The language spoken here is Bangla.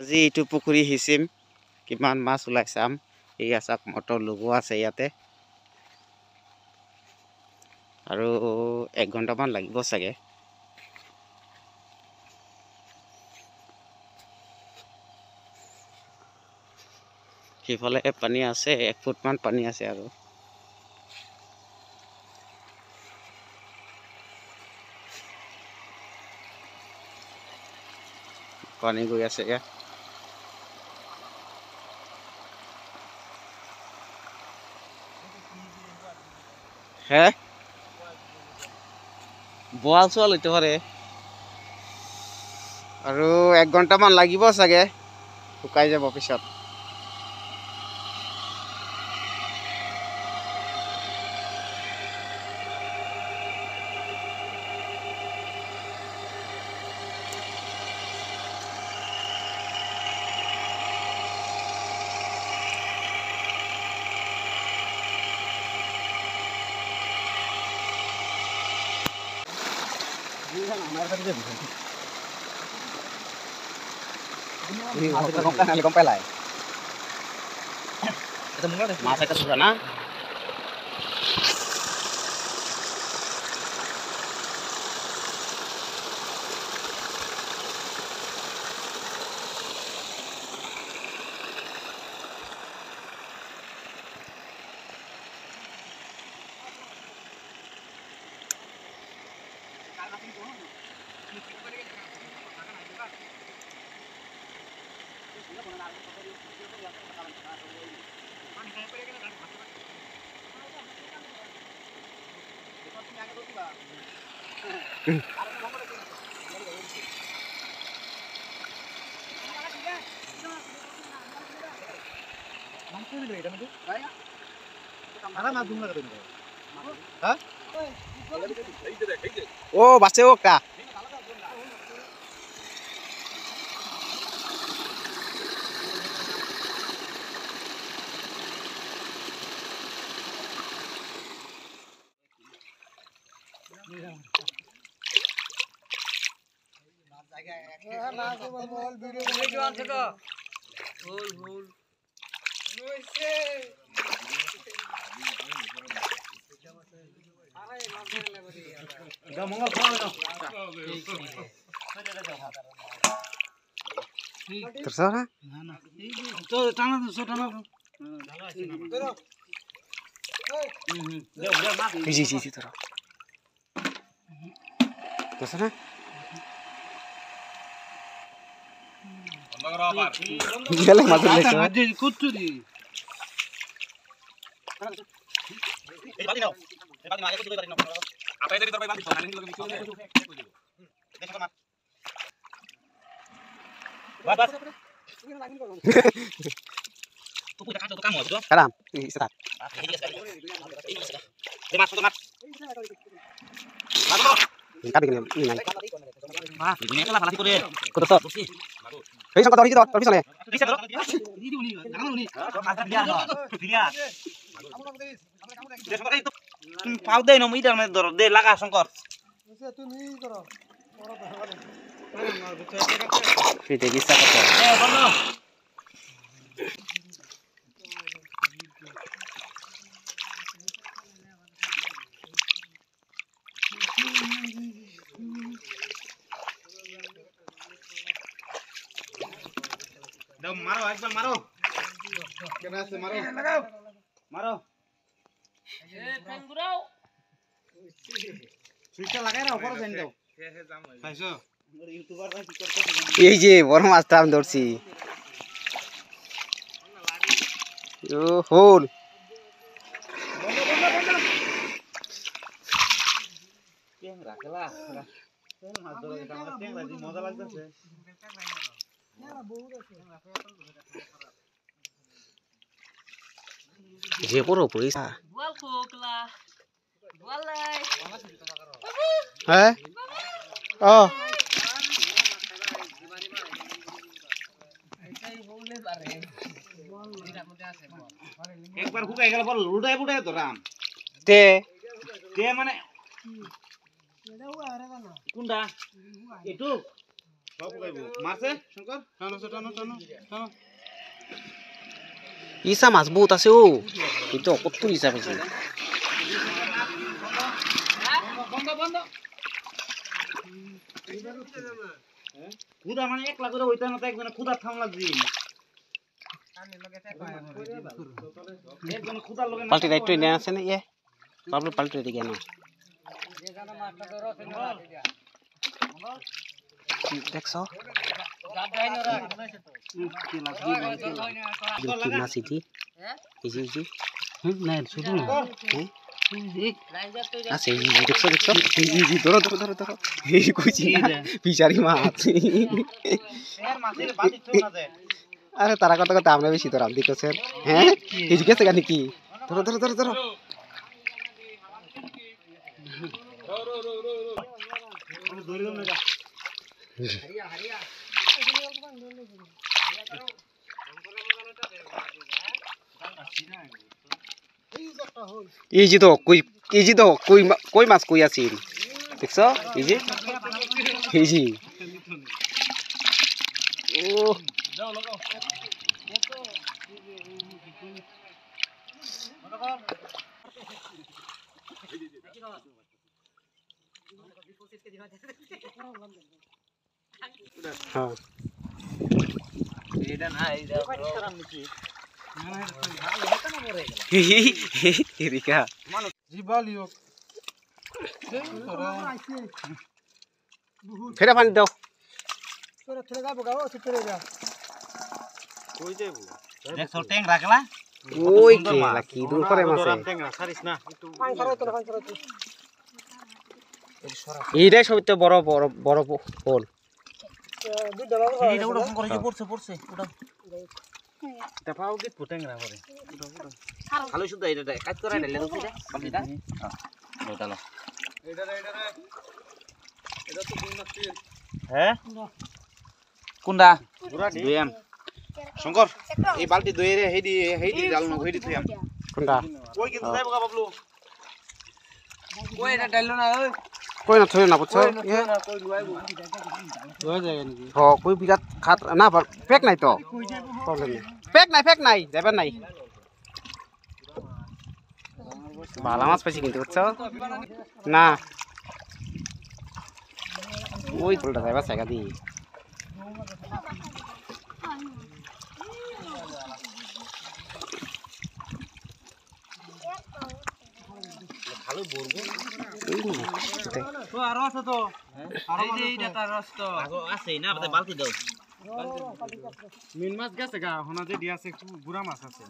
আজি এইটো পুখুৰী সিঁচিম, কিমান মাছ ওলাই চাম। এয়া চাওক মটৰ লগোৱা আছে ইয়াতে, আৰু 1 ঘণ্টামান লাগিব চাগে। সিফালে পানী আছে, 1 ফুটমান পানী আছে আৰু। পানী গৈ আছে ইয়াত। হে বোৱাল চোৱাল এইটো পাৰে, আৰু 1 ঘণ্টামান লাগিব চাগে, শুকাই যাব পিছত। Gom pelai. Masa ke sana? Oh, baca oka. Terserah. Tuh, tangan tuh, tangan tuh. Isi terus. Terserah. Jalan masuk lagi. Ada kutu di. Apa itu ditaruh bang? Soalnya juga bisa. Bas. Karam, istirahat. Mas. Kita bikin ini nanti. Ini adalah salah satu deh. Kutu. Hei, sangkut orang itu, tapi sana. Pau deh, nomi dah main dorong deh, laga sangkut. Kita bisa kata. Bono. Dom maro, ekdom maro. Keras maro. Maro. Fan gurau. Switch লাগাই না উপরে দেন দাও। পাইছো? ইউটিউবার ভাই কি করতেছে? এই যে বড় মাছটা আমি ধরছি। ও হোল। কেন রাখলা? মাছ ধরে আমার ট্যাংরা দি মজা লাগতেছে। যে বড় পয়সা বল কোকলা বলাই হ্যাঁ ও এটাই বললে পারে বল এর মধ্যে আছে বল একবার হুকাই গেল বল লুটাই বুটাই ধরাম তে তে মানে এটাও আরে না কোনটা এটু মারছে শঙ্কর টানো টানো টানো টানো ইসা মাছ বহুত আছে ও কিন্তু কত ইসা আছে বন্ধ বন্ধ খুদা মানে একলা করে হইতা না তো একজনে খুদা থাম লাগজি একজনে খুদার লগে পাল্টি রাইট ট্রেন আছে না ইয়ে বাবলু পাল্টি রেডি কেন দেখছো কি মাছ ইটি ইজি ইজি না শুধু না আছে ইজি দেখছো দেখছো ইজি ইজি ধরো ধরো ধরো ধরো এই কইছি ফিশারি মাছ মাছের বাতি ছো না যায় আরে তারা কথা কথা আমরা বেশি ধরাম দিতেছেন হ্যাঁ এই গেছে গানি কি ধরো ধরো ধরো ধরো ইজি তো কই মাছ কই আছিল দেখছ ইজি ইজি ও হ্যাঁ এটা না এটা খারাপ নিছি এরিকা জিবালিও ফেরা পানি দাও দেখ সর ট্যাং রাখলা ওই কেলা কি দূর করে মাছে ট্যাং ছাড়িস না এইটাই সবথেকে বড় বড় বড় পোল এইটা ওটা ফোন করে যে পড়ছে পড়ছে ওটা দেখাও কি ট্যাং রাখরে খালি শুধু এটা কাজ করে ঢেলে দাও এটা কমপ্লিট হ্যাঁ ওটালো এটা তো দুই মাছ হ্যাঁ কোনটা দুইম শঙ্কর এই বালতি দই রে হেডি ডালনো হেডি তুইম কোনটা কই কিন্তু যাইবো গা বাবলু কই এটা ডাললো না ওই কই না থই না বুঝছো কই লুয়াইবো লুয়া যায় নাকি হ কই বিরাট খাত না ফেক নাই তো প্রবলেম নেই ফেক নাই যাবেন নাই ভালো মাছ পাইছি কিন্তু বুঝছো না ওই তোলটা যাইবা সাইকা দি খালো বলবো তো আরো আছে তো এইটা তার রাস্তা আছে না বালতি দাও মিন মাছ গেছে গা হোনা যে দিয়া আছে একটু বুড়া মাছ আছে